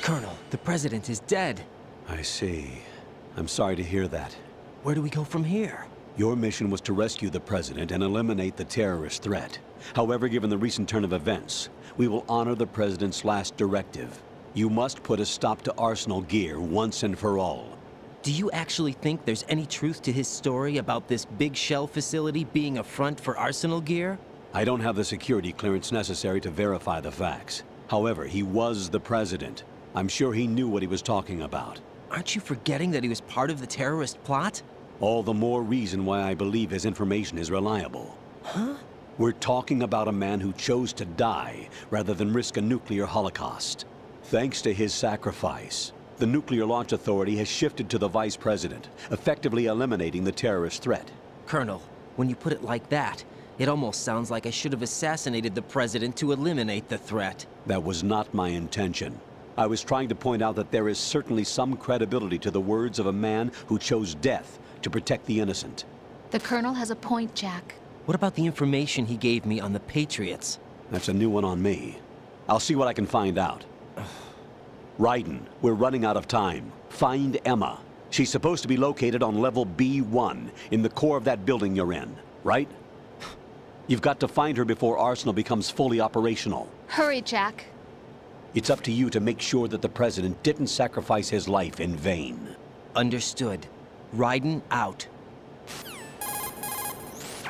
Colonel, the president is dead. I see. I'm sorry to hear that. Where do we go from here? Your mission was to rescue the president and eliminate the terrorist threat. However, given the recent turn of events, we will honor the president's last directive. You must put a stop to Arsenal gear once and for all. Do you actually think there's any truth to his story about this big shell facility being a front for Arsenal gear? I don't have the security clearance necessary to verify the facts. However, he was the president. I'm sure he knew what he was talking about. Aren't you forgetting that he was part of the terrorist plot? All the more reason why I believe his information is reliable. Huh? We're talking about a man who chose to die rather than risk a nuclear holocaust. Thanks to his sacrifice, the Nuclear Launch Authority has shifted to the vice president, effectively eliminating the terrorist threat. Colonel, when you put it like that, it almost sounds like I should have assassinated the president to eliminate the threat. That was not my intention. I was trying to point out that there is certainly some credibility to the words of a man who chose death to protect the innocent. The Colonel has a point, Jack. What about the information he gave me on the Patriots? That's a new one on me. I'll see what I can find out. Raiden, we're running out of time. Find Emma. She's supposed to be located on level B1, in the core of that building you're in, right? You've got to find her before Arsenal becomes fully operational. Hurry, Jack. It's up to you to make sure that the president didn't sacrifice his life in vain. Understood. Raiden out.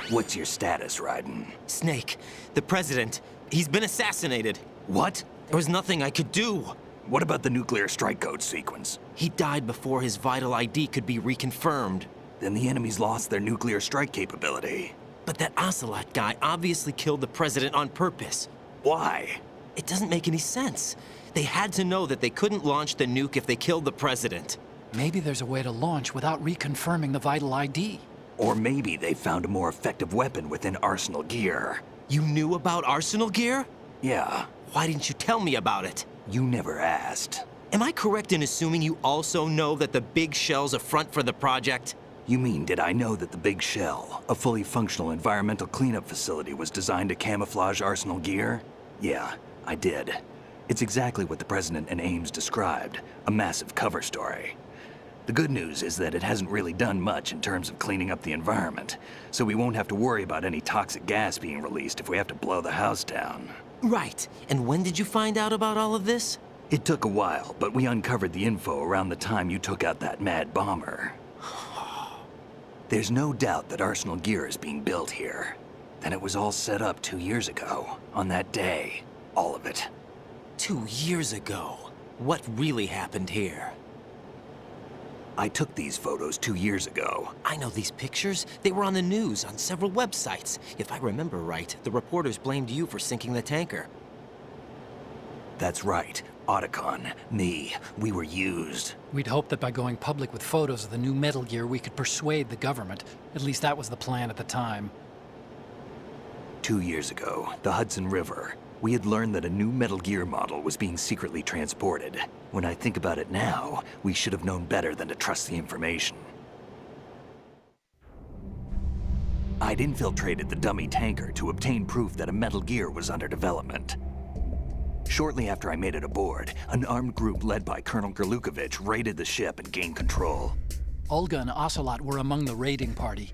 What's your status, Raiden? Snake, the president, he's been assassinated. What? There was nothing I could do. What about the nuclear strike code sequence? He died before his vital ID could be reconfirmed. Then the enemy's lost their nuclear strike capability. But that Ocelot guy obviously killed the president on purpose. Why? It doesn't make any sense. They had to know that they couldn't launch the nuke if they killed the president. Maybe there's a way to launch without reconfirming the vital ID. Or maybe they found a more effective weapon within Arsenal gear. You knew about Arsenal gear? Yeah, Why didn't you tell me about it? you never asked. Am I correct in assuming you also know that the big shell's a front for the project? You mean, did I know that the Big Shell, a fully functional environmental cleanup facility, was designed to camouflage Arsenal gear? Yeah, I did. It's exactly what the President and Ames described, a massive cover story. The good news is that it hasn't really done much in terms of cleaning up the environment, so we won't have to worry about any toxic gas being released if we have to blow the house down. Right. And when did you find out about all of this? It took a while, but we uncovered the info around the time you took out that mad bomber. There's no doubt that Arsenal gear is being built here. Then it was all set up 2 years ago, on that day. All of it. 2 years ago. What really happened here? I took these photos 2 years ago. I know these pictures. They were on the news, on several websites. If I remember right, the reporters blamed you for sinking the tanker. That's right. Otacon, me, we were used. We'd hoped that by going public with photos of the new Metal Gear, we could persuade the government. At least that was the plan at the time. 2 years ago, the Hudson River, we had learned that a new Metal Gear model was being secretly transported. When I think about it now, we should have known better than to trust the information. I'd infiltrated the dummy tanker to obtain proof that a Metal Gear was under development. Shortly after I made it aboard, an armed group led by Colonel Gerlukovich raided the ship and gained control. Olga and Ocelot were among the raiding party.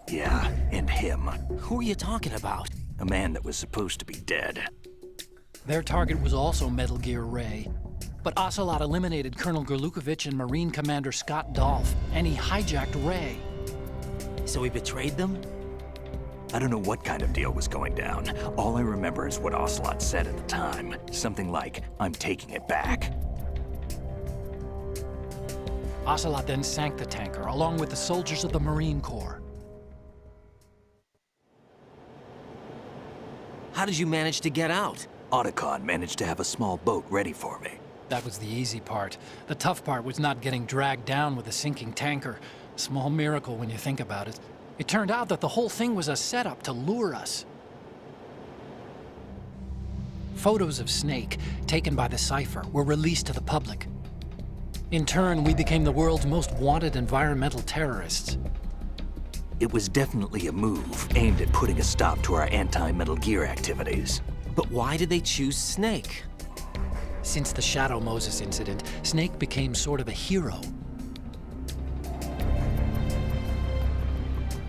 Yeah, and him. Who are you talking about? A man that was supposed to be dead. Their target was also Metal Gear Ray. But Ocelot eliminated Colonel Gerlukovich and Marine Commander Scott Dolph, and he hijacked Ray. So he betrayed them? I don't know what kind of deal was going down. All I remember is what Ocelot said at the time. Something like, "I'm taking it back." Ocelot then sank the tanker, along with the soldiers of the Marine Corps. How did you manage to get out? Otacon managed to have a small boat ready for me. That was the easy part. The tough part was not getting dragged down with a sinking tanker. A small miracle when you think about it. It turned out that the whole thing was a setup to lure us. Photos of Snake, taken by the Cypher, were released to the public. In turn, we became the world's most wanted environmental terrorists. It was definitely a move aimed at putting a stop to our anti-Metal Gear activities. But why did they choose Snake? Since the Shadow Moses incident, Snake became sort of a hero.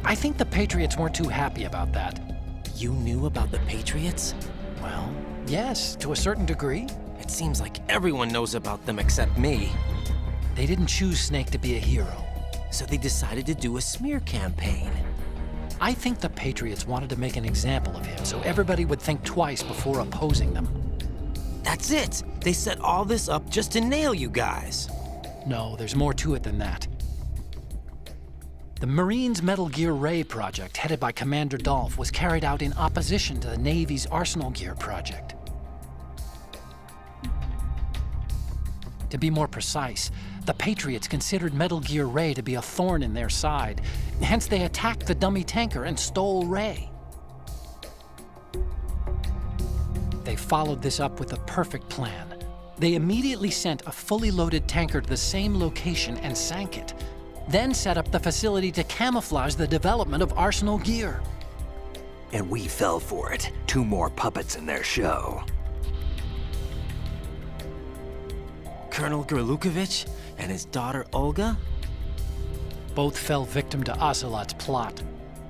I think the Patriots weren't too happy about that. You knew about the Patriots? Well, yes, to a certain degree. It seems like everyone knows about them except me. They didn't choose Snake to be a hero. So they decided to do a smear campaign. I think the Patriots wanted to make an example of him so everybody would think twice before opposing them. That's it! They set all this up just to nail you guys. No, there's more to it than that. The Marines' Metal Gear Ray project, headed by Commander Dolph, was carried out in opposition to the Navy's Arsenal Gear project. To be more precise, the Patriots considered Metal Gear Ray to be a thorn in their side. Hence, they attacked the dummy tanker and stole Ray. They followed this up with a perfect plan. They immediately sent a fully loaded tanker to the same location and sank it, then set up the facility to camouflage the development of Arsenal Gear. And we fell for it. 2 more puppets in their show. Colonel Gerlukovich and his daughter Olga? Both fell victim to Ocelot's plot.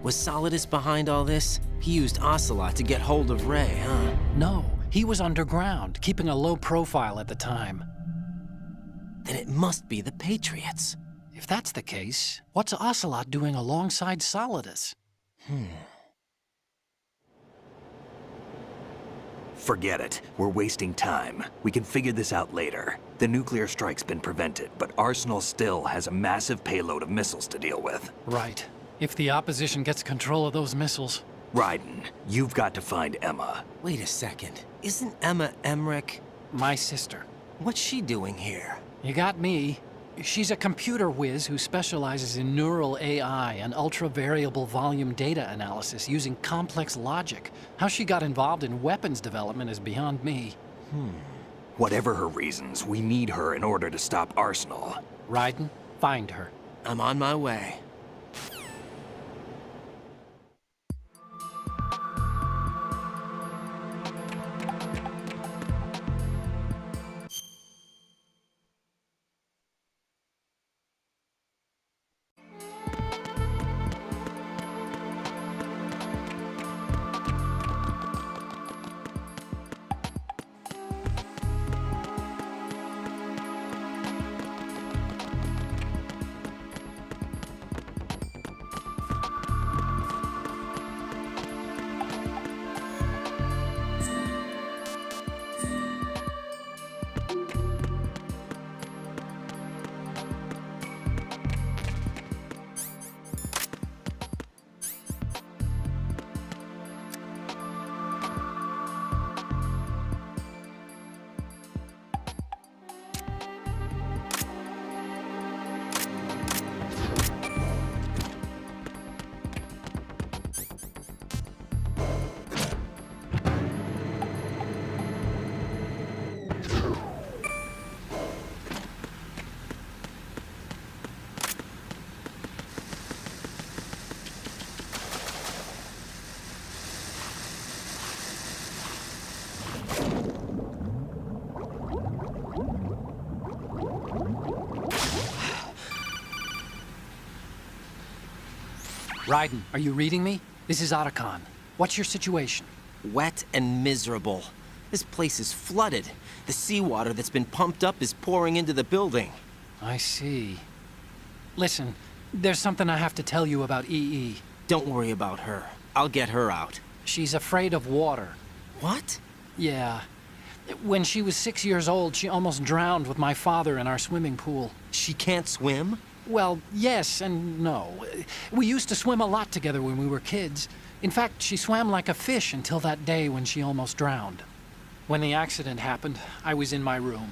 Was Solidus behind all this? He used Ocelot to get hold of Ray, huh? No, he was underground, keeping a low profile at the time. Then it must be the Patriots. If that's the case, what's Ocelot doing alongside Solidus? Forget it. We're wasting time. We can figure this out later. The nuclear strike's been prevented, but Arsenal still has a massive payload of missiles to deal with. Right. If the opposition gets control of those missiles. Raiden, you've got to find Emma. Wait a second. Isn't Emma Emmerich? My sister. What's she doing here? You got me. She's a computer whiz who specializes in neural AI and ultra-variable volume data analysis using complex logic. How she got involved in weapons development is beyond me. Whatever her reasons, we need her in order to stop Arsenal. Raiden, find her. I'm on my way. Raiden, are you reading me? This is Otacon. What's your situation? Wet and miserable. This place is flooded. The seawater that's been pumped up is pouring into the building. I see. Listen, there's something I have to tell you about EE. Don't worry about her. I'll get her out. She's afraid of water. What? Yeah. When she was 6 years old, she almost drowned with my father in our swimming pool. She can't swim? Well, yes and no. We used to swim a lot together when we were kids. In fact, she swam like a fish until that day when she almost drowned. When the accident happened, I was in my room.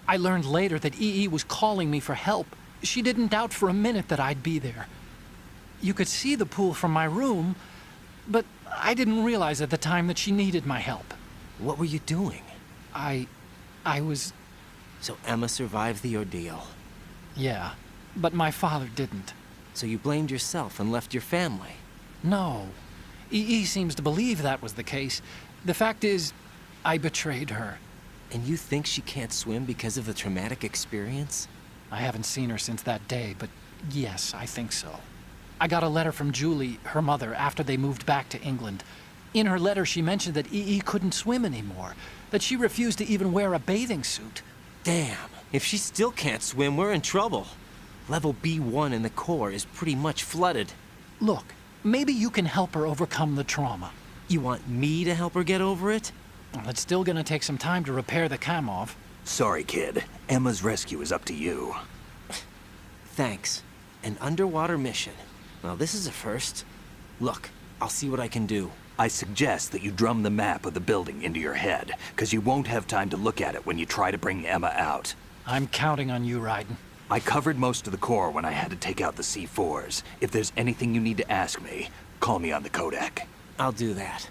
I learned later that EE was calling me for help. She didn't doubt for a minute that I'd be there. You could see the pool from my room, but I didn't realize at the time that she needed my help. What were you doing? I was... So Emma survived the ordeal. Yeah, but my father didn't. So you blamed yourself and left your family? No. EE seems to believe that was the case. The fact is, I betrayed her. And you think she can't swim because of the traumatic experience? I haven't seen her since that day, but yes, I think so. I got a letter from Julie, her mother, after they moved back to England. In her letter, she mentioned that EE couldn't swim anymore, that she refused to even wear a bathing suit. Damn, if she still can't swim, we're in trouble. Level B1 in the core is pretty much flooded. Look, maybe you can help her overcome the trauma. You want me to help her get over it? Well, it's still gonna take some time to repair the Kamov. Sorry, kid. Emma's rescue is up to you. Thanks. An underwater mission. Well, this is a first. Look, I'll see what I can do. I suggest that you drum the map of the building into your head, because you won't have time to look at it when you try to bring Emma out. I'm counting on you, Raiden. I covered most of the core when I had to take out the C4s. If there's anything you need to ask me, call me on the Kodak. I'll do that.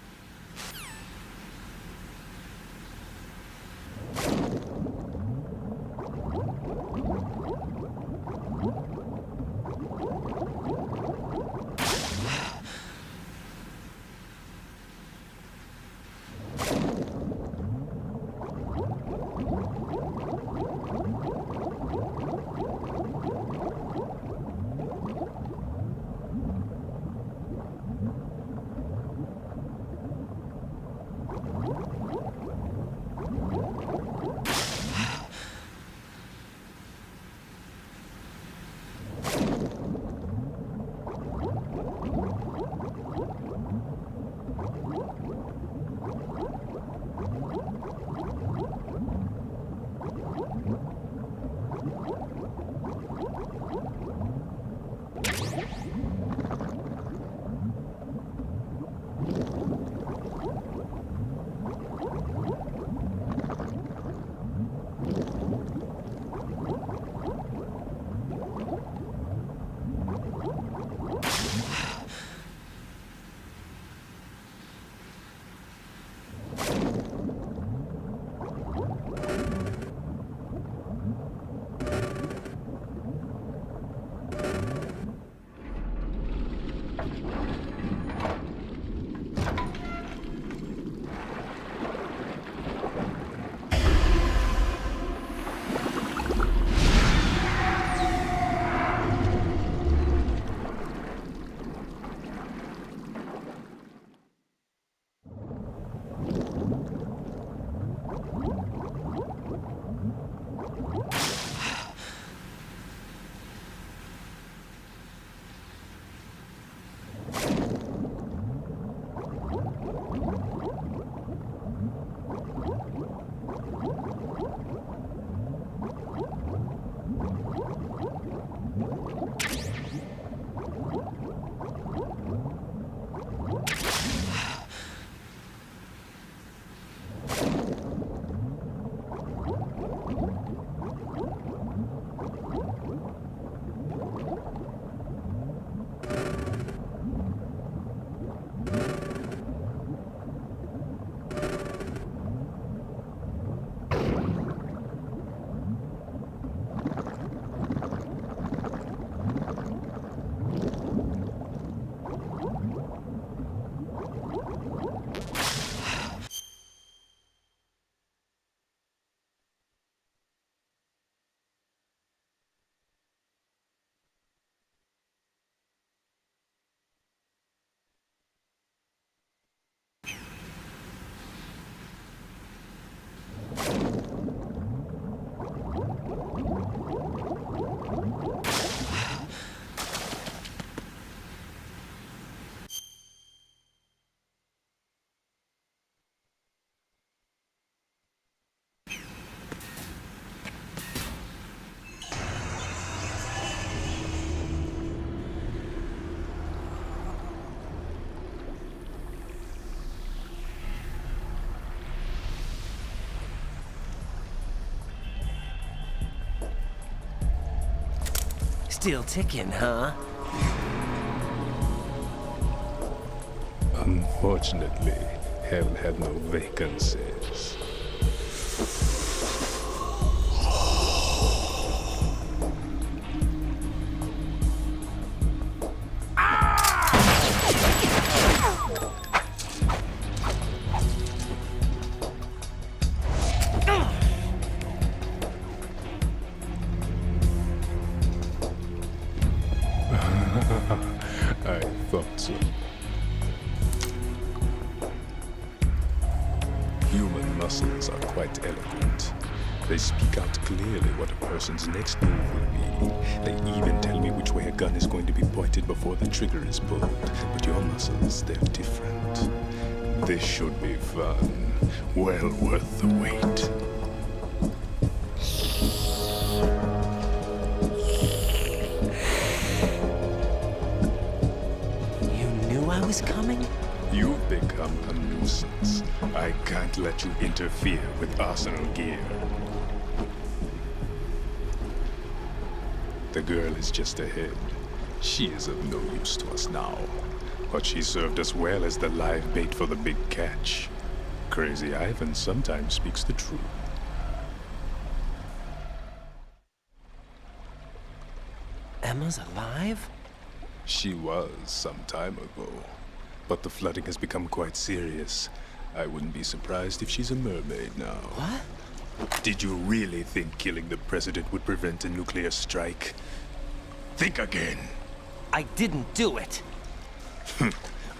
Still ticking, huh? Unfortunately, haven't had no vacancies. Human muscles are quite eloquent. They speak out clearly what a person's next move will be. They even tell me which way a gun is going to be pointed before the trigger is pulled. But your muscles, they're different. This should be fun. Well worth the wait. You knew I was coming? You've become a nuisance. I can't let you interfere with Arsenal gear. The girl is just ahead. She is of no use to us now. But she served us well as the live bait for the big catch. Crazy Ivan sometimes speaks the truth. Emma's alive? She was some time ago. But the flooding has become quite serious. I wouldn't be surprised if she's a mermaid now. What? Did you really think killing the president would prevent a nuclear strike? Think again. I didn't do it.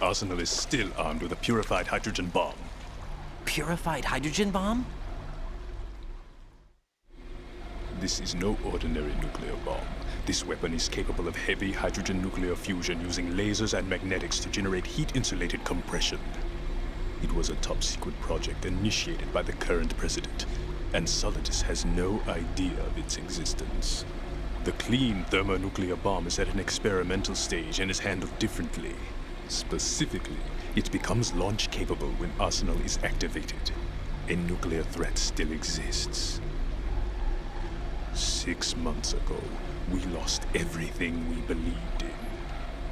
Arsenal is still armed with a purified hydrogen bomb. Purified hydrogen bomb? This is no ordinary nuclear bomb. This weapon is capable of heavy hydrogen nuclear fusion using lasers and magnetics to generate heat-insulated compression. It was a top-secret project initiated by the current president, and Solidus has no idea of its existence. The clean thermonuclear bomb is at an experimental stage and is handled differently. Specifically, it becomes launch-capable when Arsenal is activated. A nuclear threat still exists. 6 months ago, we lost everything we believed in.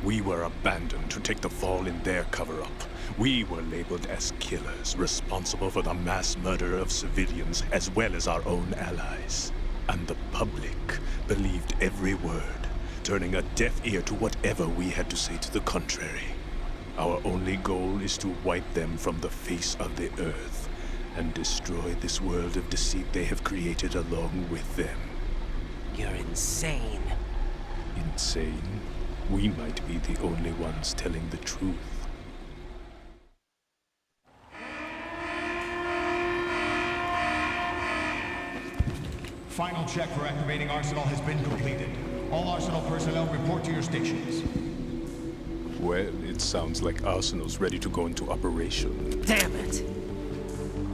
We were abandoned to take the fall in their cover-up. We were labeled as killers, responsible for the mass murder of civilians as well as our own allies. And the public believed every word, turning a deaf ear to whatever we had to say to the contrary. Our only goal is to wipe them from the face of the earth and destroy this world of deceit they have created along with them. You're insane. Insane? We might be the only ones telling the truth. Final check for activating Arsenal has been completed. All Arsenal personnel report to your stations. Well, it sounds like Arsenal's ready to go into operation. Damn it!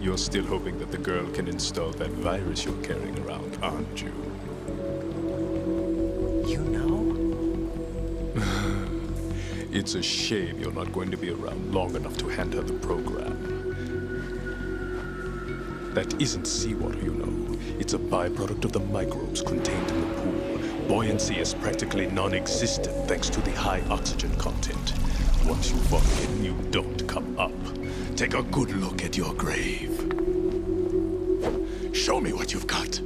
You're still hoping that the girl can install that virus you're carrying around, aren't you? You know? It's a shame you're not going to be around long enough to hand her the program. That isn't seawater, you know. It's a byproduct of the microbes contained in the pool. Buoyancy is practically non-existent thanks to the high oxygen content. Once you fall in, you don't come up. Take a good look at your grave. Show me what you've got.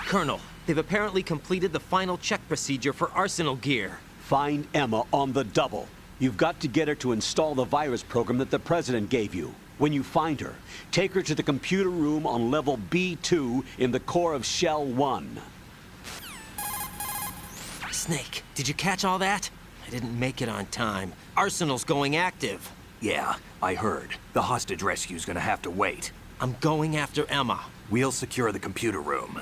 Colonel, they've apparently completed the final check procedure for arsenal gear. Find Emma on the double. You've got to get her to install the virus program that the President gave you. When you find her, take her to the computer room on level B2 in the core of Shell 1. Snake, did you catch all that? I didn't make it on time. Arsenal's going active. Yeah, I heard. The hostage rescue's gonna have to wait. I'm going after Emma. We'll secure the computer room.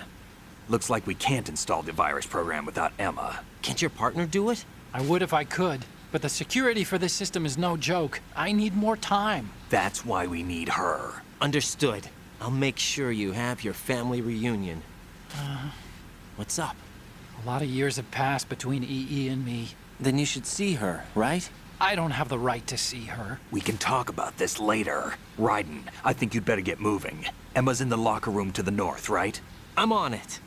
Looks like we can't install the virus program without Emma. Can't your partner do it? I would if I could, but the security for this system is no joke. I need more time. That's why we need her. Understood. I'll make sure you have your family reunion. What's up? A lot of years have passed between EE and me. Then you should see her, right? I don't have the right to see her. We can talk about this later. Raiden, I think you'd better get moving. Emma's in the locker room to the north, right? I'm on it.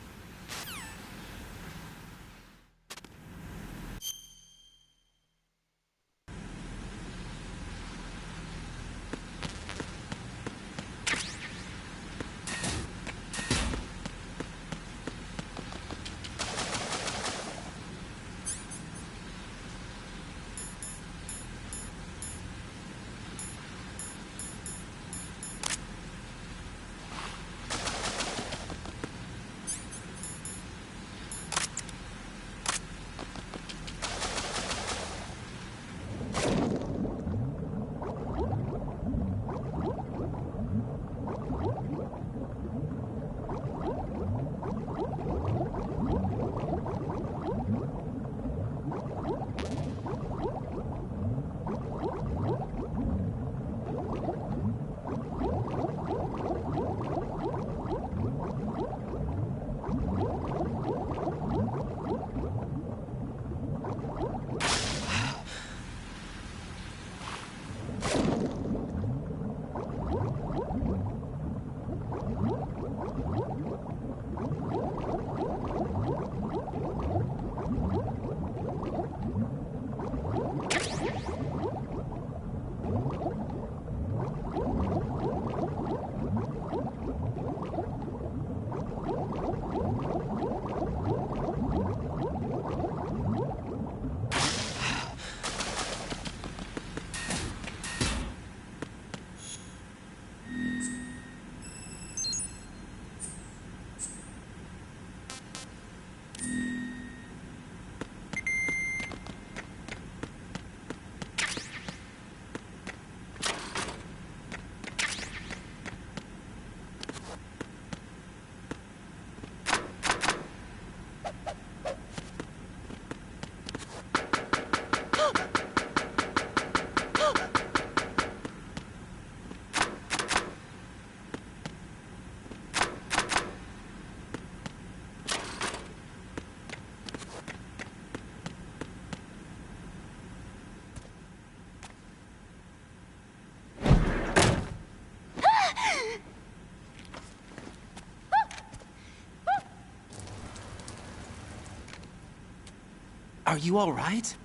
Are you all right?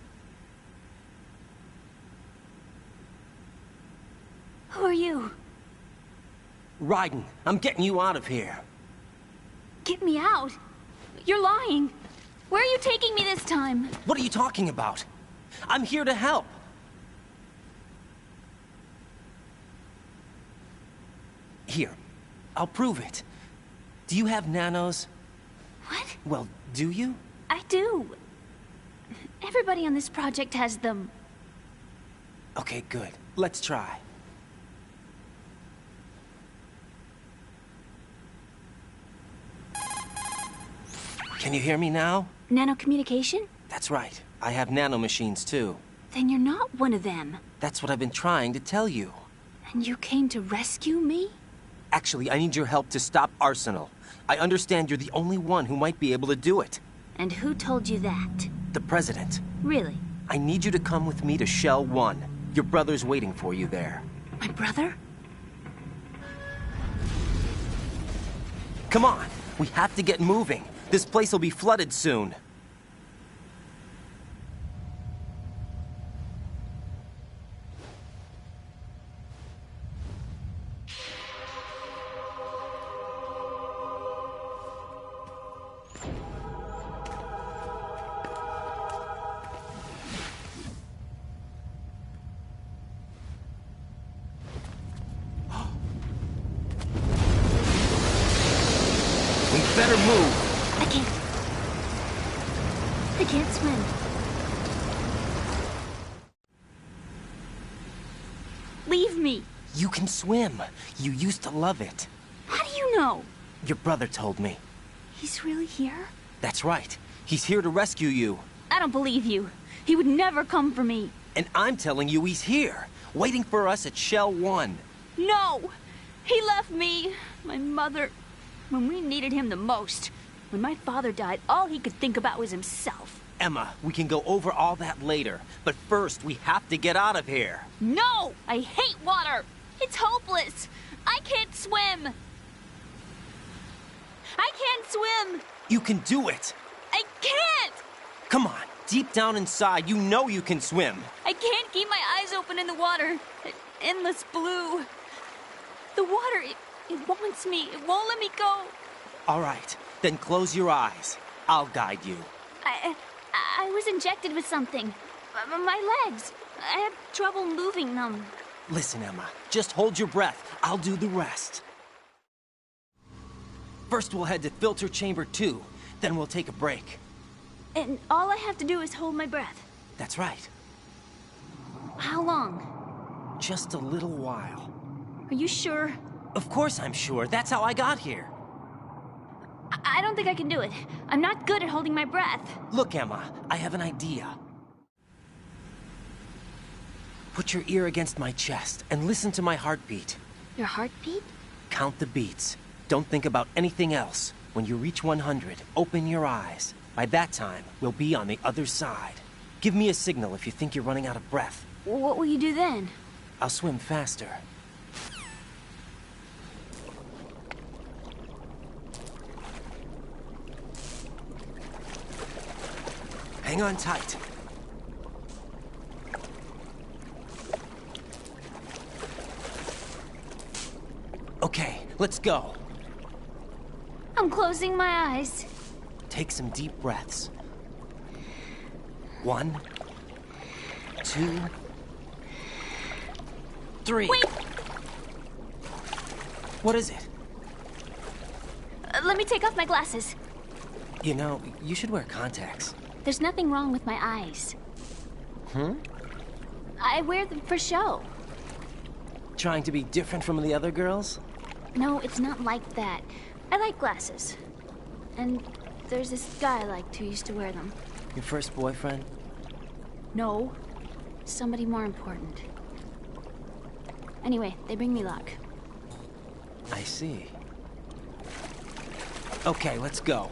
Who are you? Raiden, I'm getting you out of here. Get me out. You're lying. Where are you taking me this time? What are you talking about? I'm here to help. Here, I'll prove it. Do you have nanos? What? Well, do you? I do. Everybody on this project has them. Okay, good. Let's try. Can you hear me now? Nanocommunication? That's right. I have nanomachines too. Then you're not one of them. That's what I've been trying to tell you. And you came to rescue me? Actually, I need your help to stop Arsenal. I understand you're the only one who might be able to do it. And who told you that? The President. Really? I need you to come with me to Shell 1. Your brother's waiting for you there. My brother? Come on! We have to get moving. This place will be flooded soon. better move. I can't. I can't swim. Leave me. You can swim. You used to love it. How do you know? Your brother told me. He's really here? That's right. He's here to rescue you. I don't believe you. He would never come for me. And I'm telling you he's here, waiting for us at Shell 1. No! He left me, my mother, when we needed him the most. When my father died, all he could think about was himself. Emma, we can go over all that later. But first, we have to get out of here. No! I hate water! It's hopeless! I can't swim! I can't swim! You can do it. I can't! Come on, deep down inside, you know you can swim. I can't keep my eyes open in the water. Endless blue. The water, it wants me. It won't let me go. All right, then close your eyes. I'll guide you. I was injected with something. My legs. I have trouble moving them. Listen, Emma, just hold your breath. I'll do the rest. First, we'll head to filter chamber 2. Then we'll take a break. And all I have to do is hold my breath. That's right. How long? Just a little while. Are you sure? Of course I'm sure. That's how I got here. I don't think I can do it. I'm not good at holding my breath. Look, Emma, I have an idea. Put your ear against my chest and listen to my heartbeat. Your heartbeat? Count the beats. Don't think about anything else. When you reach 100, open your eyes. By that time, we'll be on the other side. Give me a signal if you think you're running out of breath. What will you do then? I'll swim faster. Hang on tight. Okay, let's go. I'm closing my eyes. Take some deep breaths. 1, 2, 3. Wait! What is it? Let me take off my glasses. You know, you should wear contacts. There's nothing wrong with my eyes. I wear them for show. Trying to be different from the other girls? No, it's not like that. I like glasses. And there's this guy I liked who used to wear them. Your first boyfriend? No. Somebody more important. Anyway, they bring me luck. I see. Okay, let's go.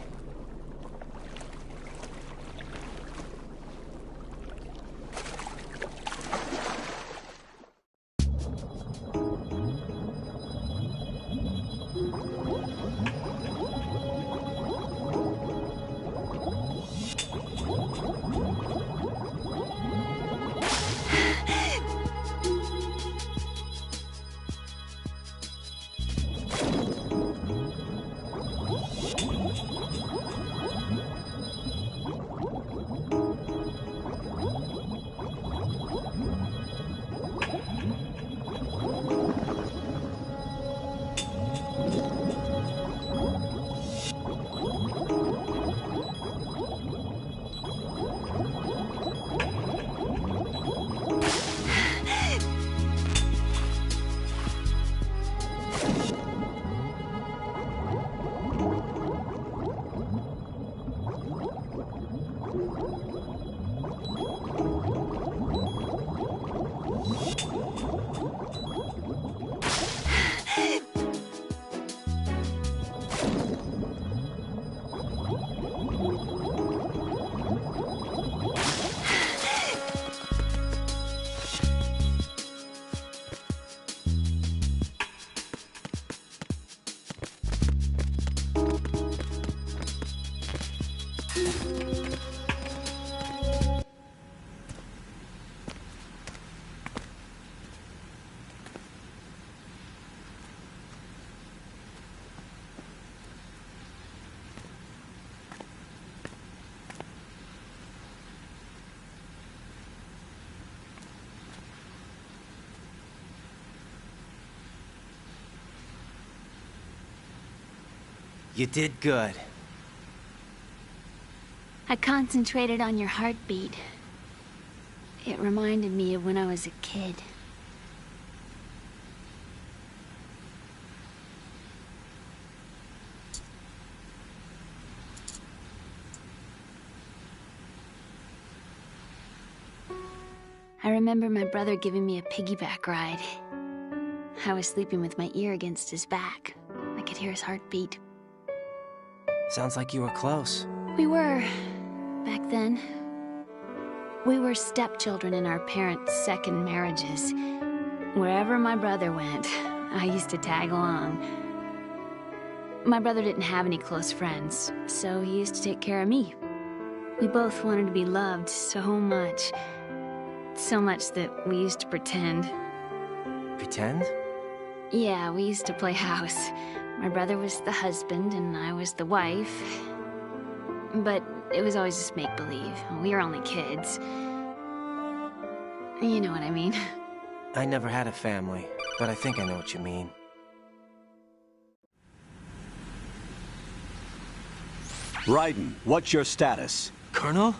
You did good. I concentrated on your heartbeat. It reminded me of when I was a kid. I remember my brother giving me a piggyback ride. I was sleeping with my ear against his back. I could hear his heartbeat. Sounds like you were close. We were, back then. We were stepchildren in our parents' second marriages. Wherever my brother went, I used to tag along. My brother didn't have any close friends, so he used to take care of me. We both wanted to be loved so much. So much that we used to pretend. Pretend? Yeah, we used to play house. My brother was the husband and I was the wife. But it was always just make-believe. We were only kids. You know what I mean. I never had a family, but I think I know what you mean. Raiden, what's your status? Colonel?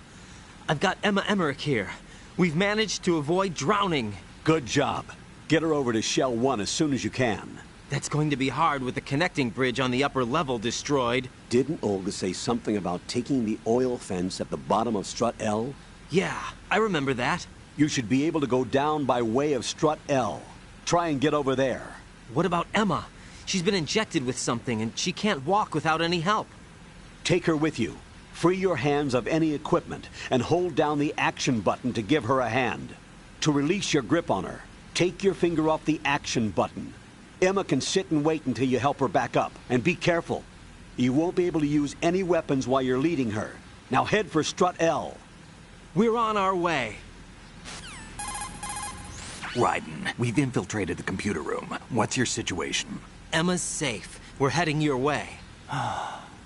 I've got Emma Emmerich here. We've managed to avoid drowning. Good job. Get her over to Shell 1 as soon as you can. That's going to be hard with the connecting bridge on the upper level destroyed. Didn't Olga say something about taking the oil fence at the bottom of Strut L? Yeah, I remember that. You should be able to go down by way of Strut L. Try and get over there. What about Emma? She's been injected with something and she can't walk without any help. Take her with you. Free your hands of any equipment and hold down the action button to give her a hand. To release your grip on her, take your finger off the action button. Emma can sit and wait until you help her back up. And be careful. You won't be able to use any weapons while you're leading her. Now head for Strut L. We're on our way. Raiden, we've infiltrated the computer room. What's your situation? Emma's safe. We're heading your way.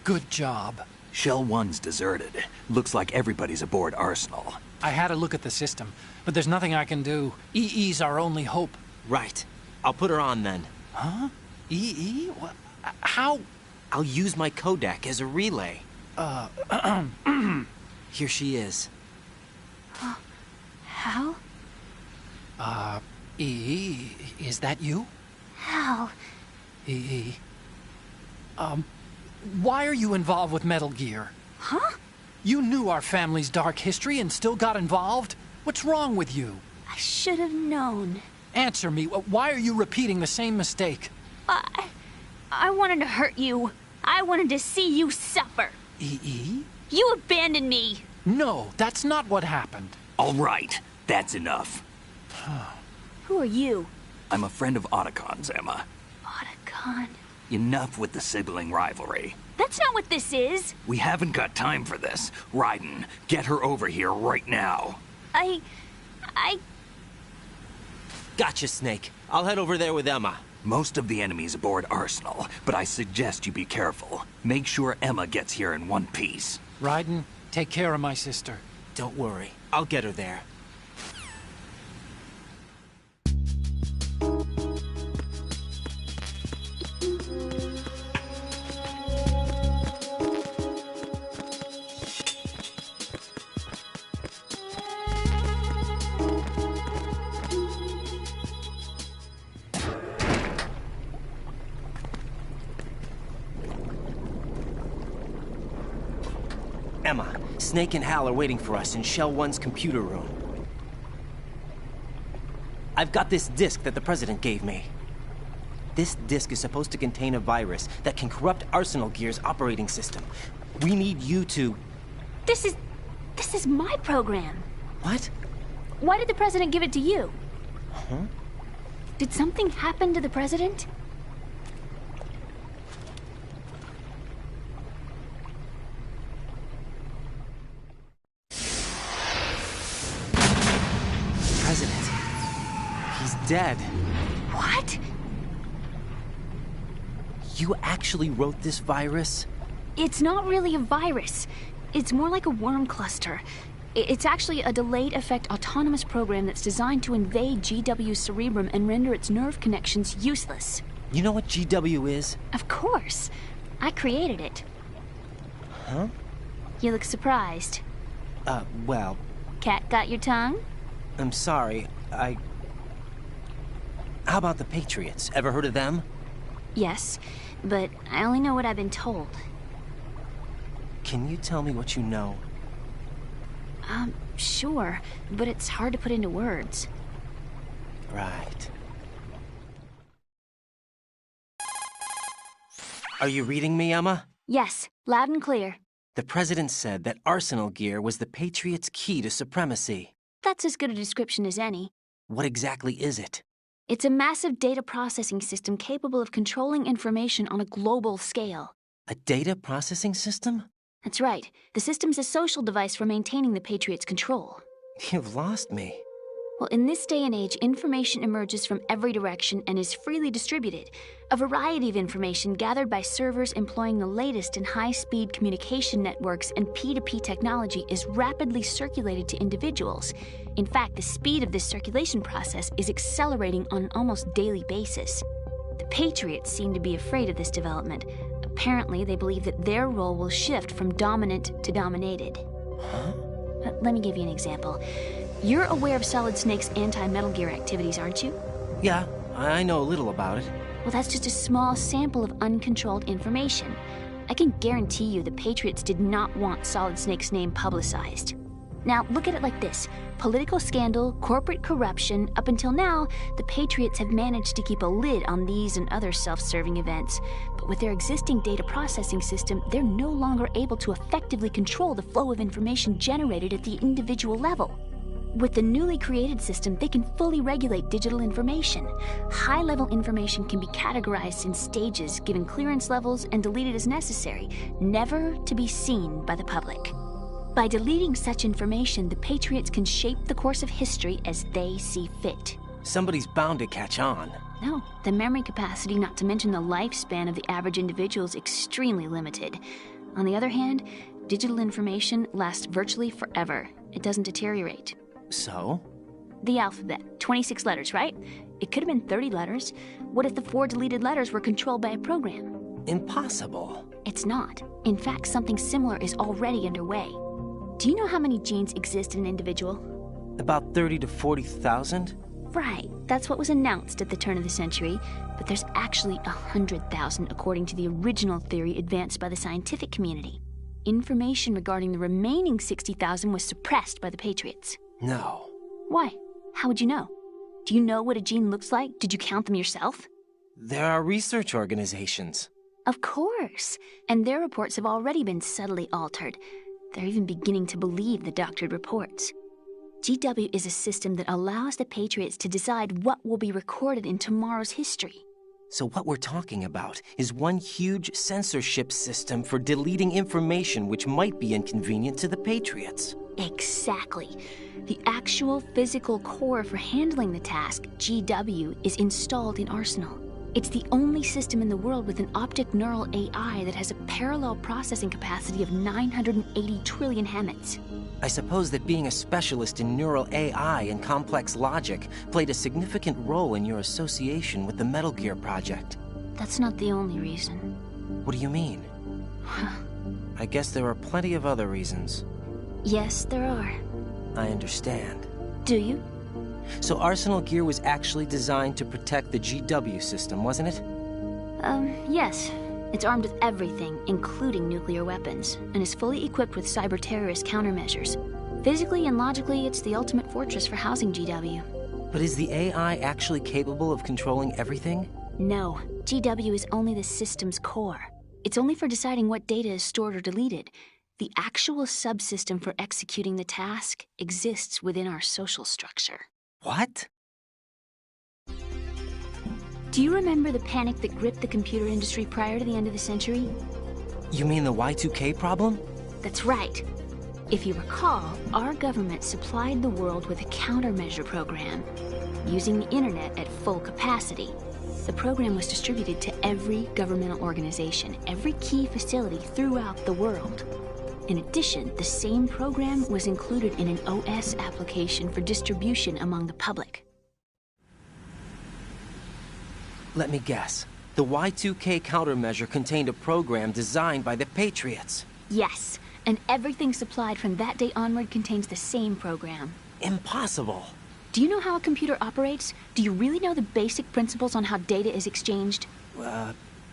Good job. Shell 1's deserted. Looks like everybody's aboard Arsenal. I had a look at the system, but there's nothing I can do. EE's our only hope. Right. I'll put her on then. Huh? EE? What? How? I'll use my Kodak as a relay. Here she is. Hal? EE, is that you? Hal? EE. Why are you involved with Metal Gear? Huh? You knew our family's dark history and still got involved? What's wrong with you? I should have known. Answer me. Why are you repeating the same mistake? I wanted to hurt you. I wanted to see you suffer. EE? You abandoned me. No, that's not what happened. All right, that's enough. Who are you? I'm a friend of Otacon's, Emma. Otacon. Enough with the sibling rivalry. That's not what this is. We haven't got time for this. Raiden, get her over here right now. I... Gotcha, Snake. I'll head over there with Emma. Most of the enemy's aboard Arsenal, but I suggest you be careful. Make sure Emma gets here in one piece. Raiden, take care of my sister. Don't worry. I'll get her there. Emma, Snake and Hal are waiting for us in Shell 1's computer room. I've got this disk that the President gave me. This disk is supposed to contain a virus that can corrupt Arsenal Gear's operating system. We need you to... This is my program. What? Why did the President give it to you? Huh? Did something happen to the President? President. He's dead. What? You actually wrote this virus? It's not really a virus. It's more like a worm cluster. It's actually a delayed effect autonomous program that's designed to invade GW's cerebrum and render its nerve connections useless. You know what GW is? Of course. I created it. Huh? You look surprised. Well, Cat got your tongue? I'm sorry, How about the Patriots? Ever heard of them? Yes, but I only know what I've been told. Can you tell me what you know? Sure, but it's hard to put into words. Right. Are you reading me, Emma? Yes, loud and clear. The President said that Arsenal gear was the Patriots' key to supremacy. That's as good a description as any. What exactly is it? It's a massive data processing system capable of controlling information on a global scale. A data processing system? That's right. The system's a social device for maintaining the Patriots' control. You've lost me. Well, in this day and age, information emerges from every direction and is freely distributed. A variety of information gathered by servers employing the latest in high-speed communication networks and P2P technology is rapidly circulated to individuals. In fact, the speed of this circulation process is accelerating on an almost daily basis. The Patriots seem to be afraid of this development. Apparently, they believe that their role will shift from dominant to dominated. Huh? Let me give you an example. You're aware of Solid Snake's anti-Metal Gear activities, aren't you? Yeah, I know a little about it. Well, that's just a small sample of uncontrolled information. I can guarantee you the Patriots did not want Solid Snake's name publicized. Now, look at it like this. Political scandal, corporate corruption, up until now, the Patriots have managed to keep a lid on these and other self-serving events. But with their existing data processing system, they're no longer able to effectively control the flow of information generated at the individual level. With the newly created system, they can fully regulate digital information. High-level information can be categorized in stages, given clearance levels, and deleted as necessary, never to be seen by the public. By deleting such information, the Patriots can shape the course of history as they see fit. Somebody's bound to catch on. No, the memory capacity, not to mention the lifespan of the average individual, is extremely limited. On the other hand, digital information lasts virtually forever. It doesn't deteriorate. So? The alphabet, 26 letters, right? It could have been 30 letters. What if the 4 deleted letters were controlled by a program? Impossible. It's not. In fact, something similar is already underway. Do you know how many genes exist in an individual? About 30 to 40,000? Right. That's what was announced at the turn of the century. But there's actually 100,000 according to the original theory advanced by the scientific community. Information regarding the remaining 60,000 was suppressed by the Patriots. No. Why? How would you know? Do you know what a gene looks like? Did you count them yourself? There are research organizations. Of course. And their reports have already been subtly altered. They're even beginning to believe the doctored reports. GW is a system that allows the Patriots to decide what will be recorded in tomorrow's history. So what we're talking about is one huge censorship system for deleting information which might be inconvenient to the Patriots. Exactly. The actual physical core for handling the task, GW, is installed in Arsenal. It's the only system in the world with an optic neural AI that has a parallel processing capacity of 980 trillion Hammets. I suppose that being a specialist in neural AI and complex logic played a significant role in your association with the Metal Gear project. That's not the only reason. What do you mean? I guess there are plenty of other reasons. Yes, there are. I understand. Do you? So Arsenal Gear was actually designed to protect the GW system, wasn't it? Yes. It's armed with everything, including nuclear weapons, and is fully equipped with cyber-terrorist countermeasures. Physically and logically, it's the ultimate fortress for housing GW. But is the AI actually capable of controlling everything? No. GW is only the system's core. It's only for deciding what data is stored or deleted. The actual subsystem for executing the task exists within our social structure. What? Do you remember the panic that gripped the computer industry prior to the end of the century? You mean the Y2K problem? That's right. If you recall, our government supplied the world with a countermeasure program, using the internet at full capacity. The program was distributed to every governmental organization, every key facility throughout the world. In addition, the same program was included in an OS application for distribution among the public. Let me guess. The Y2K countermeasure contained a program designed by the Patriots. Yes, and everything supplied from that day onward contains the same program. Impossible. Do you know how a computer operates? Do you really know the basic principles on how data is exchanged?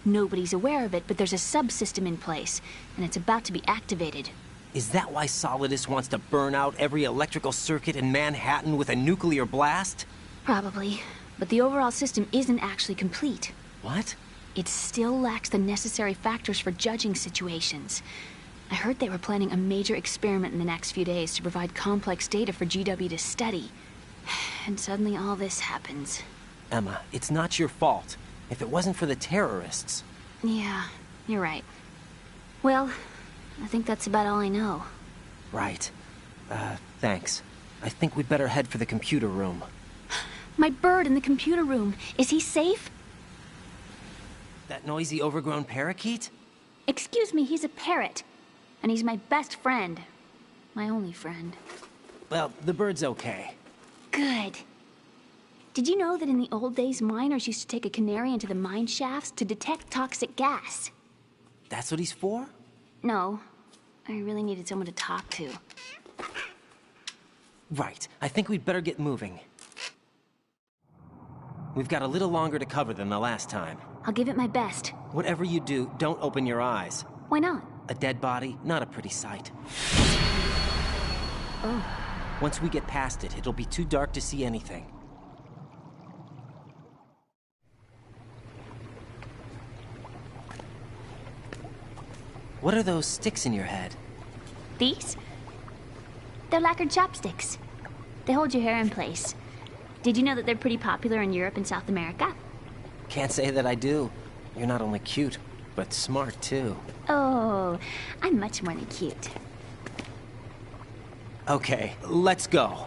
Nobody's aware of it, but there's a subsystem in place, and it's about to be activated. Is that why Solidus wants to burn out every electrical circuit in Manhattan with a nuclear blast? Probably, but the overall system isn't actually complete. What? It still lacks the necessary factors for judging situations. I heard they were planning a major experiment in the next few days to provide complex data for GW to study. And suddenly all this happens. Emma, it's not your fault. If it wasn't for the terrorists... Yeah, you're right. Well, I think that's about all I know. Right. Thanks. I think we'd better head for the computer room. My bird in the computer room. Is he safe? That noisy, overgrown parakeet? Excuse me, he's a parrot. And he's my best friend. My only friend. Well, the bird's okay. Good. Did you know that in the old days, miners used to take a canary into the mine shafts to detect toxic gas? That's what he's for? No. I really needed someone to talk to. Right. I think we'd better get moving. We've got a little longer to cover than the last time. I'll give it my best. Whatever you do, don't open your eyes. Why not? A dead body, not a pretty sight. Oh. Once we get past it, it'll be too dark to see anything. What are those sticks in your head? These? They're lacquered chopsticks. They hold your hair in place. Did you know that they're pretty popular in Europe and South America? Can't say that I do. You're not only cute, but smart too. Oh, I'm much more than cute. Okay, let's go.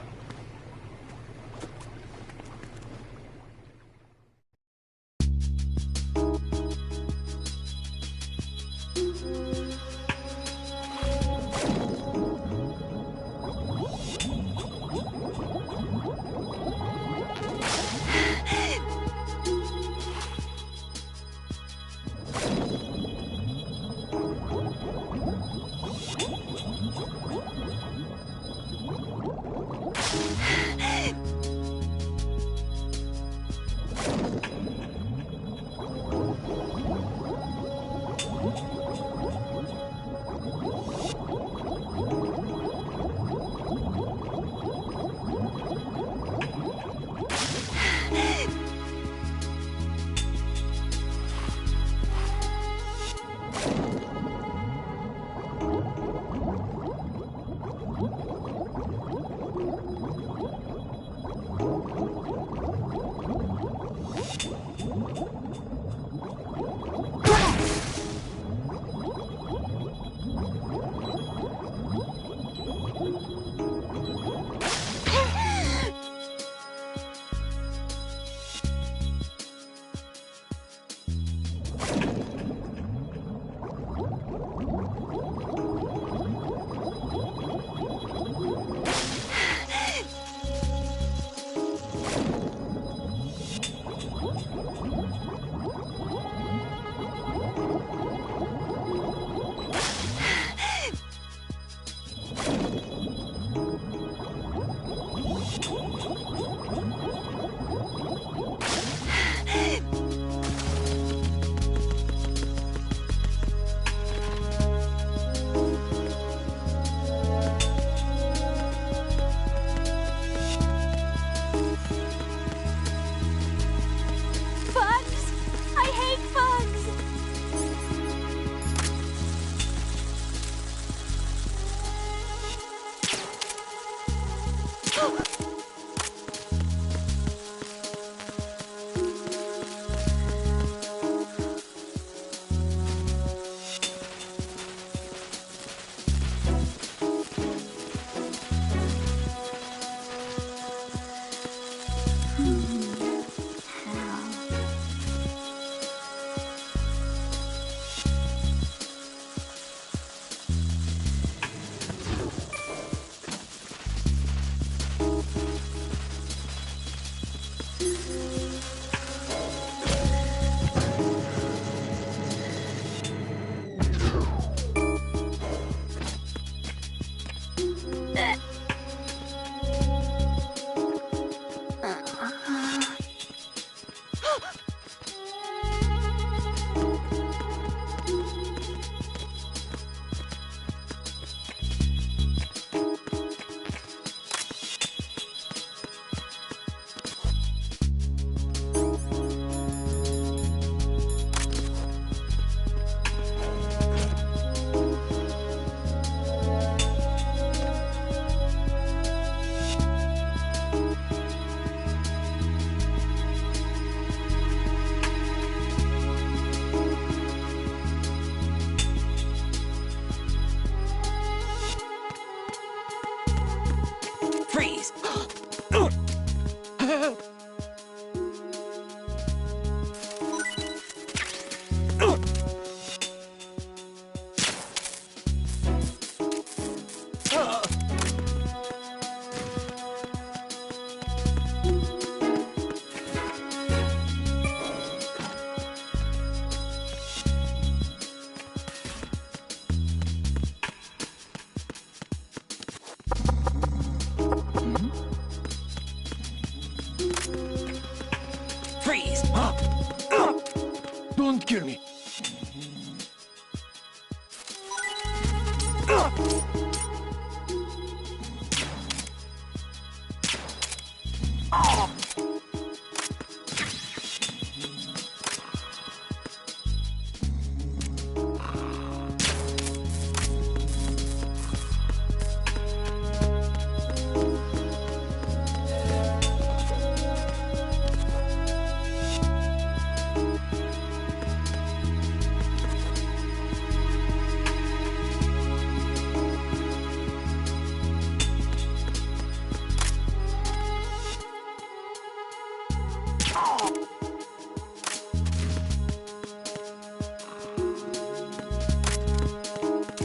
Don't kill me.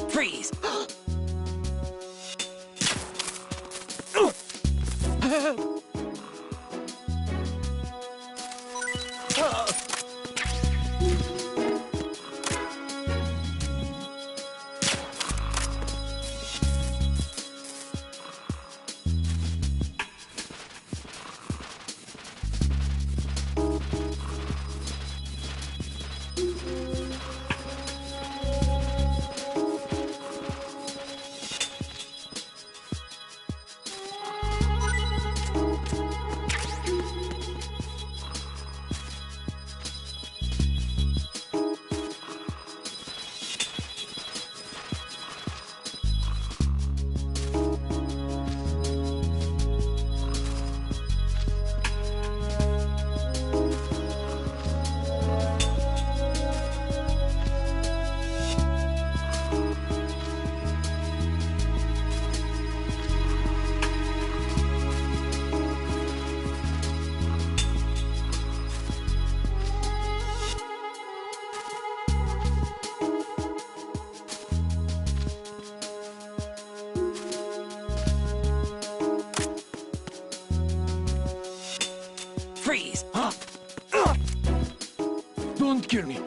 Freeze! Freeze! Don't kill me.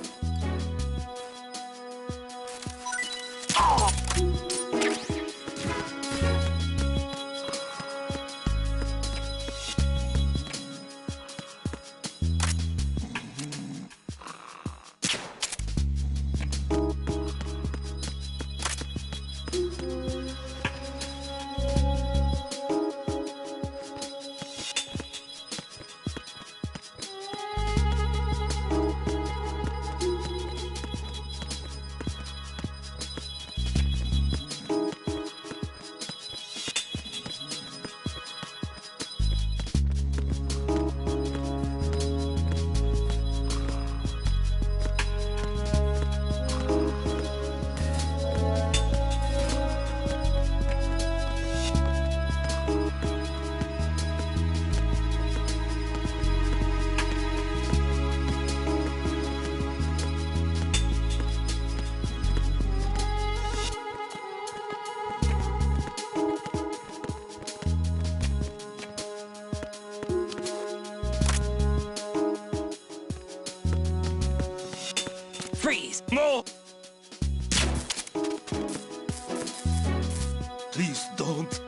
Freeze! No! Please don't.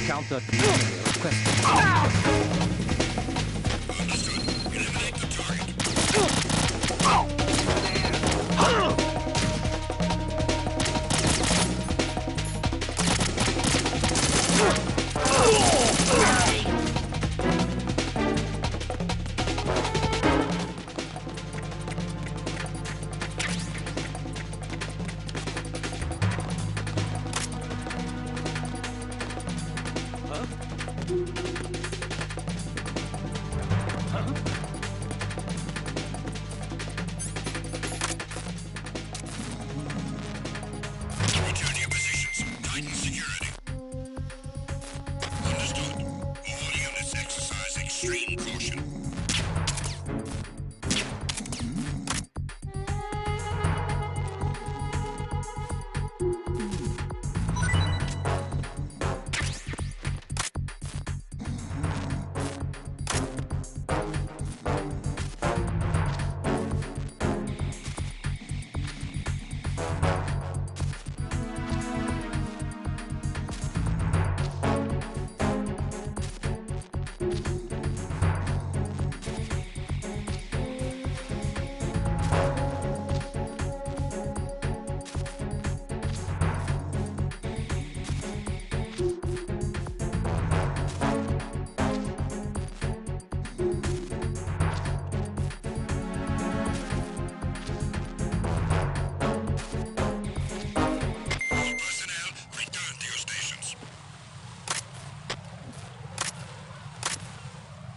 Counter request.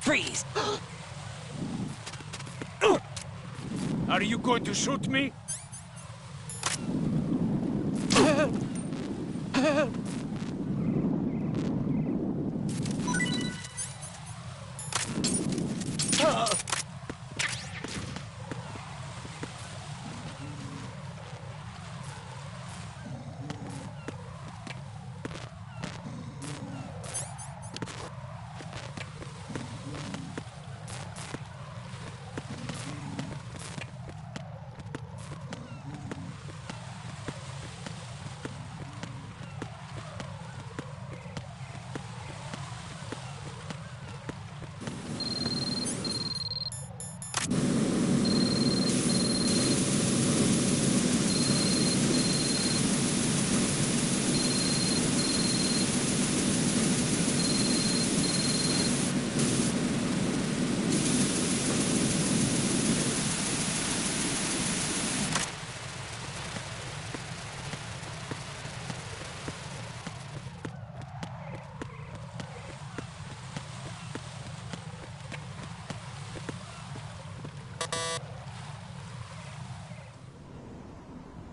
Freeze! Are you going to shoot me?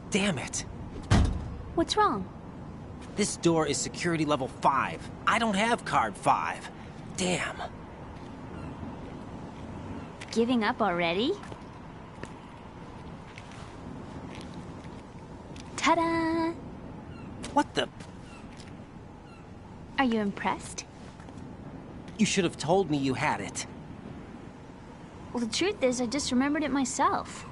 Damn it. What's wrong? This door is security level 5. I don't have card 5. Damn. Giving up already? Ta-da! What the? Are you impressed? You should have told me you had it. Well, the truth is, I just remembered it myself.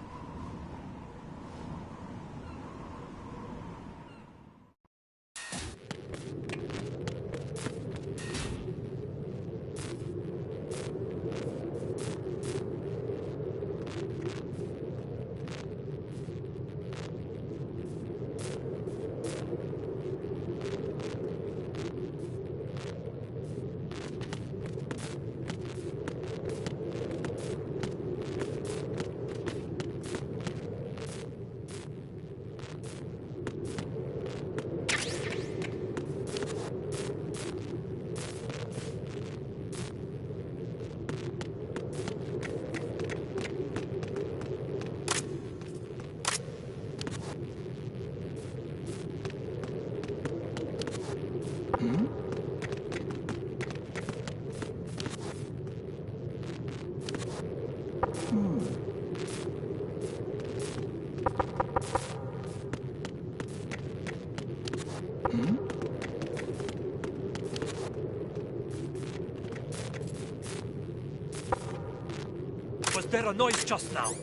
Was there a noise just now?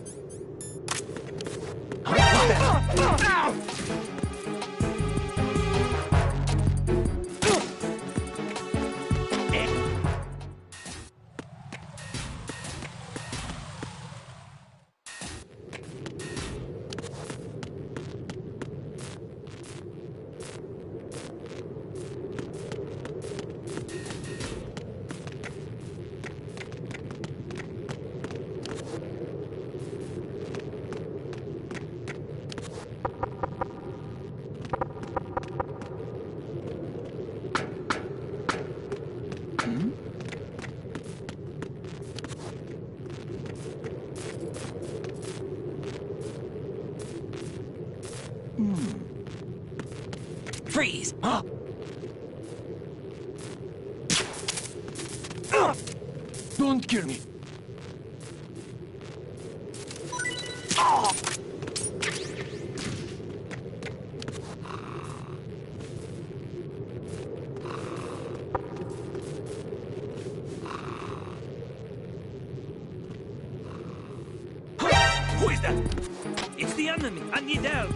Freeze! Huh? Don't kill me. Who is that? It's the enemy. I need help.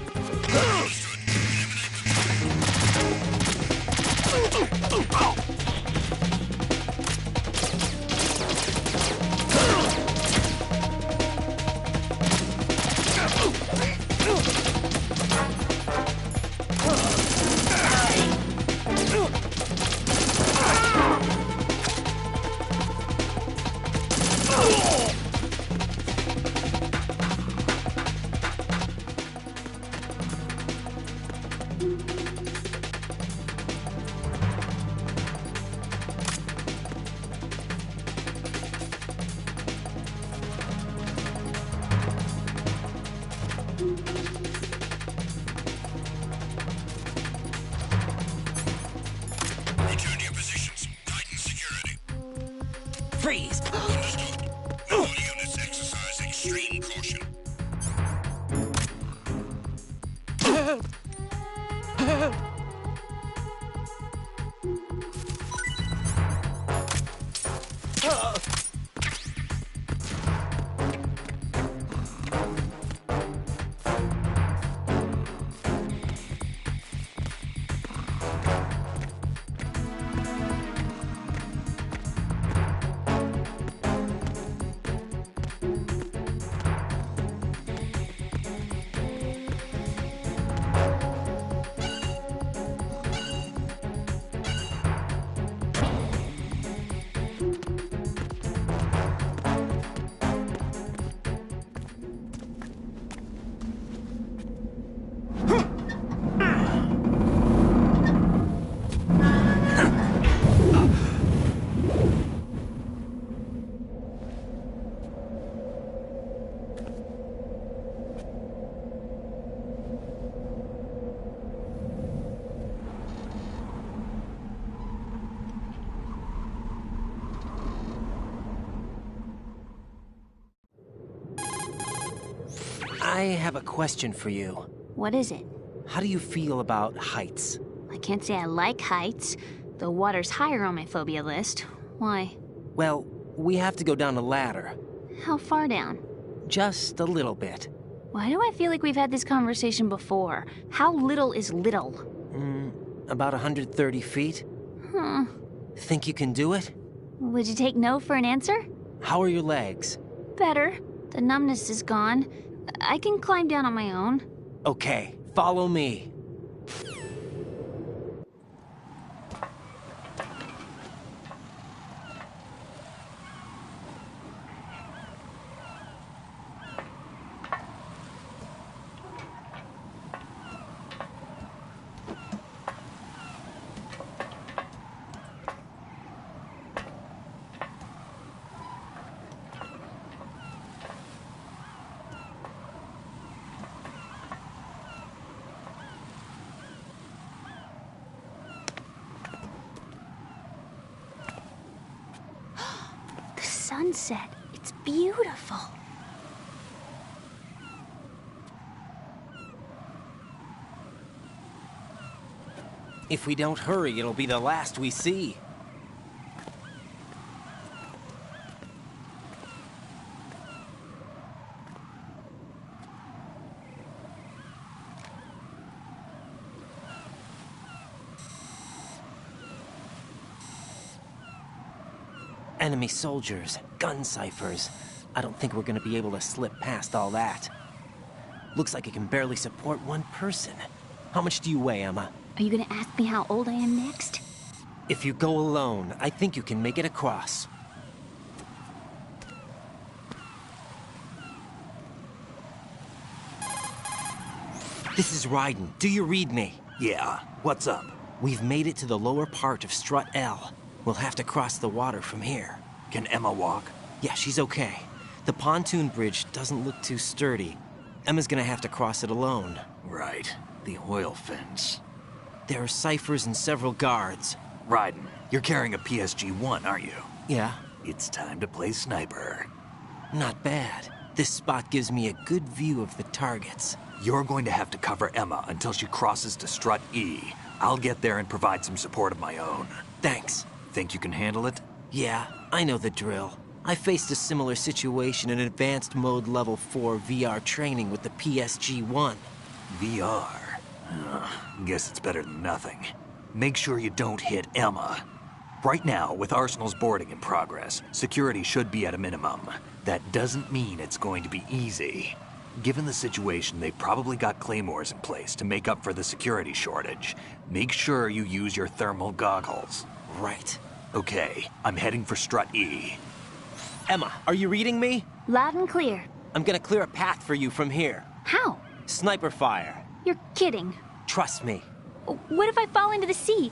Return to your positions. Tighten security. Freeze! Understood. All units exercise extreme caution. I have a question for you. What is it? How do you feel about heights? I can't say I like heights. The water's higher on my phobia list. Why? Well, we have to go down a ladder. How far down? Just a little bit. Why do I feel like we've had this conversation before? How little is little? About 130 feet. Think you can do it? Would you take no for an answer? How are your legs? Better. The numbness is gone. I can climb down on my own. Okay, follow me. Sunset. It's beautiful. If we don't hurry, it'll be the last we see. Enemy soldiers, gun ciphers. I don't think we're gonna be able to slip past all that. Looks like it can barely support one person. How much do you weigh, Emma? Are you gonna ask me how old I am next? If you go alone, I think you can make it across. This is Raiden. Do you read me? Yeah, what's up? We've made it to the lower part of Strut L. We'll have to cross the water from here. Can Emma walk? Yeah, she's okay. The pontoon bridge doesn't look too sturdy. Emma's gonna have to cross it alone. Right. The oil fence. There are ciphers and several guards. Raiden, you're carrying a PSG-1, aren't you? Yeah, It's time to play sniper. not bad. This spot gives me a good view of the targets. You're going to have to cover Emma until she crosses to strut E. I'll get there and provide some support of my own. Thanks. Think you can handle it? Yeah, I know the drill. I faced a similar situation in advanced mode level 4 VR training with the PSG-1. VR? Guess it's better than nothing. Make sure you don't hit Emma. Right now, with Arsenal's boarding in progress, security should be at a minimum. That doesn't mean it's going to be easy. Given the situation, they've probably got claymores in place to make up for the security shortage. Make sure you use your thermal goggles. Right. Okay, I'm heading for strut E. Emma, are you reading me? Loud and clear. I'm gonna clear a path for you from here. How? Sniper fire. You're kidding. Trust me. What if I fall into the sea?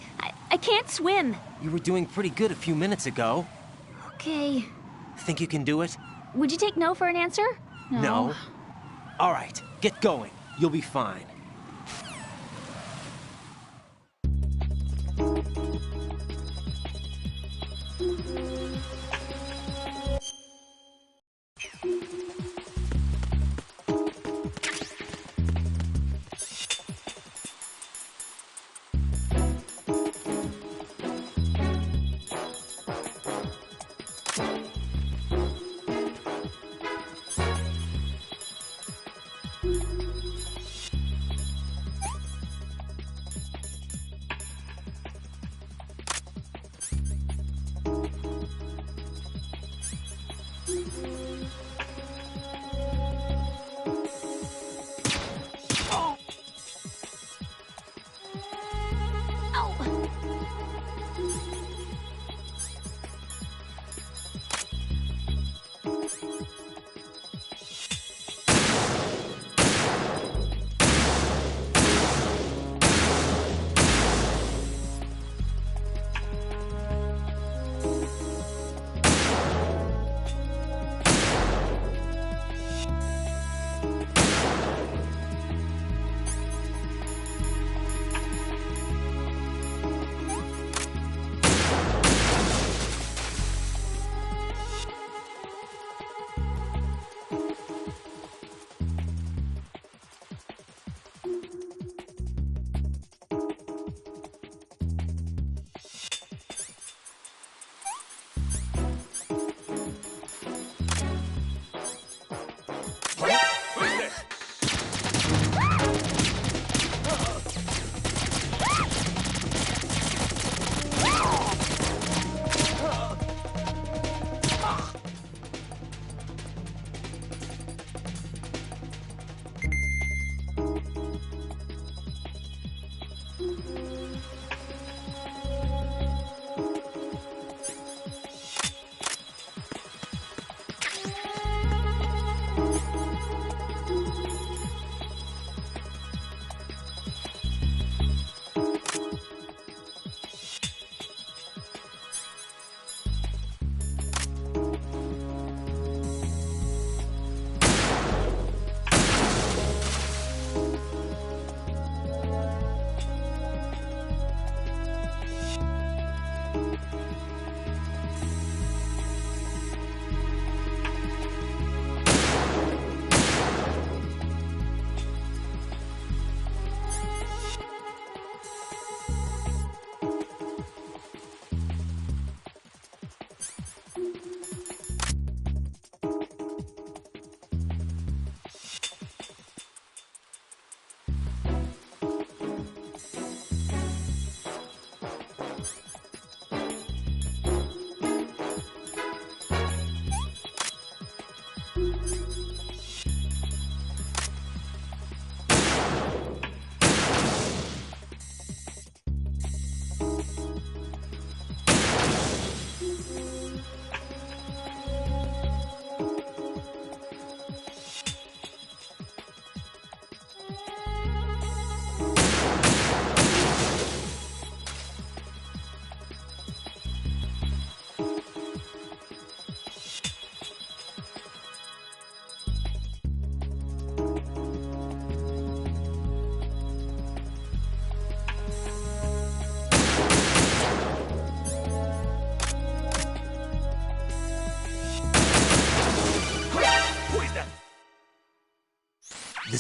I can't swim. You were doing pretty good a few minutes ago. Okay. Think you can do it? Would you take no for an answer? No. All right, get going. You'll be fine.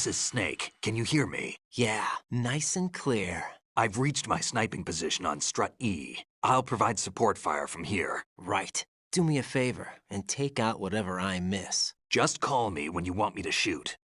This is Snake. Can you hear me? Yeah, nice and clear. I've reached my sniping position on Strut E. I'll provide support fire from here. Right. Do me a favor and take out whatever I miss. Just call me when you want me to shoot.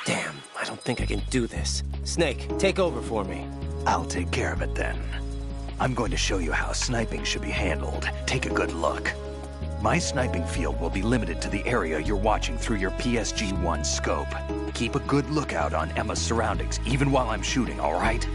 Damn, I don't think I can do this. Snake, take over for me. I'll take care of it then. I'm going to show you how sniping should be handled. Take a good look. My sniping field will be limited to the area you're watching through your PSG-1 scope. Keep a good lookout on Emma's surroundings, even while I'm shooting, all right?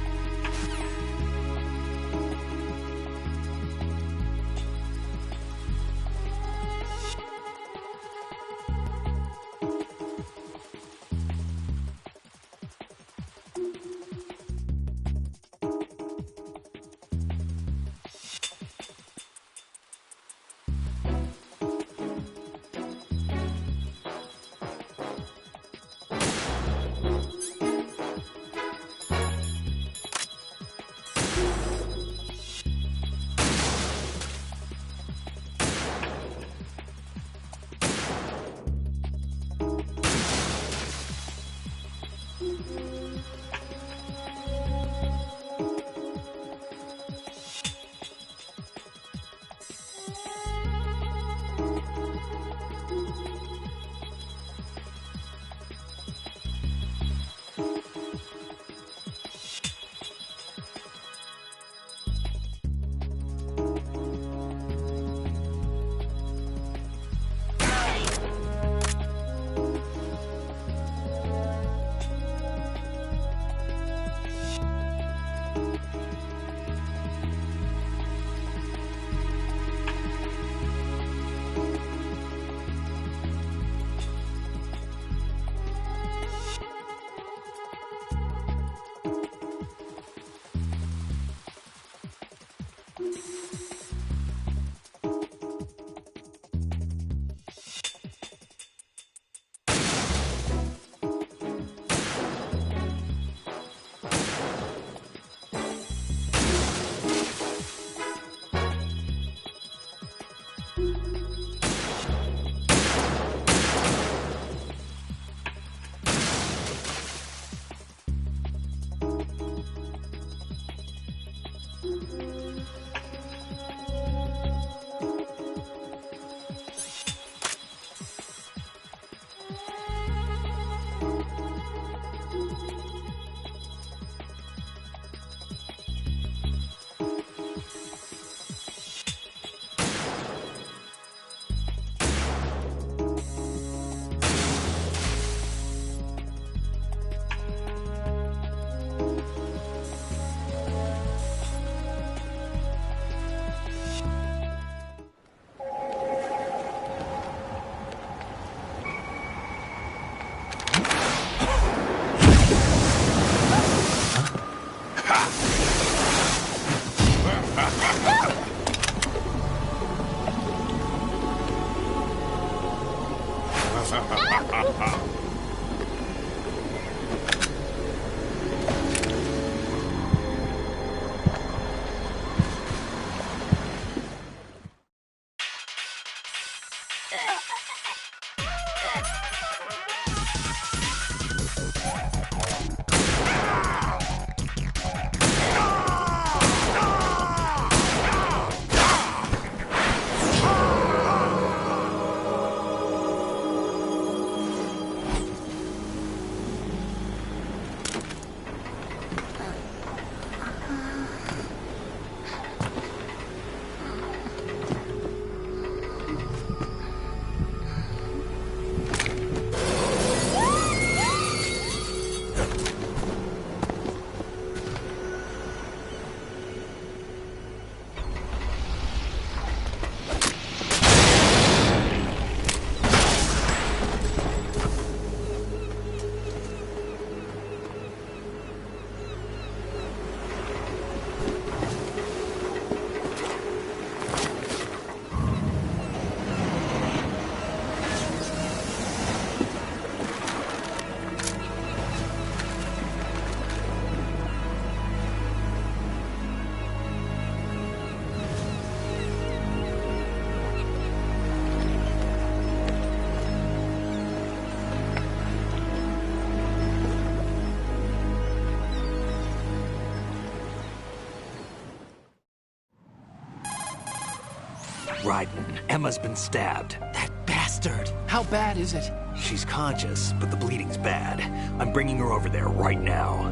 Raiden, Emma's been stabbed. That bastard! How bad is it? She's conscious, but the bleeding's bad. I'm bringing her over there right now.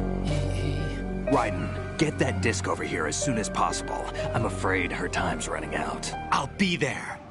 Raiden, get that disc over here as soon as possible. I'm afraid her time's running out. I'll be there.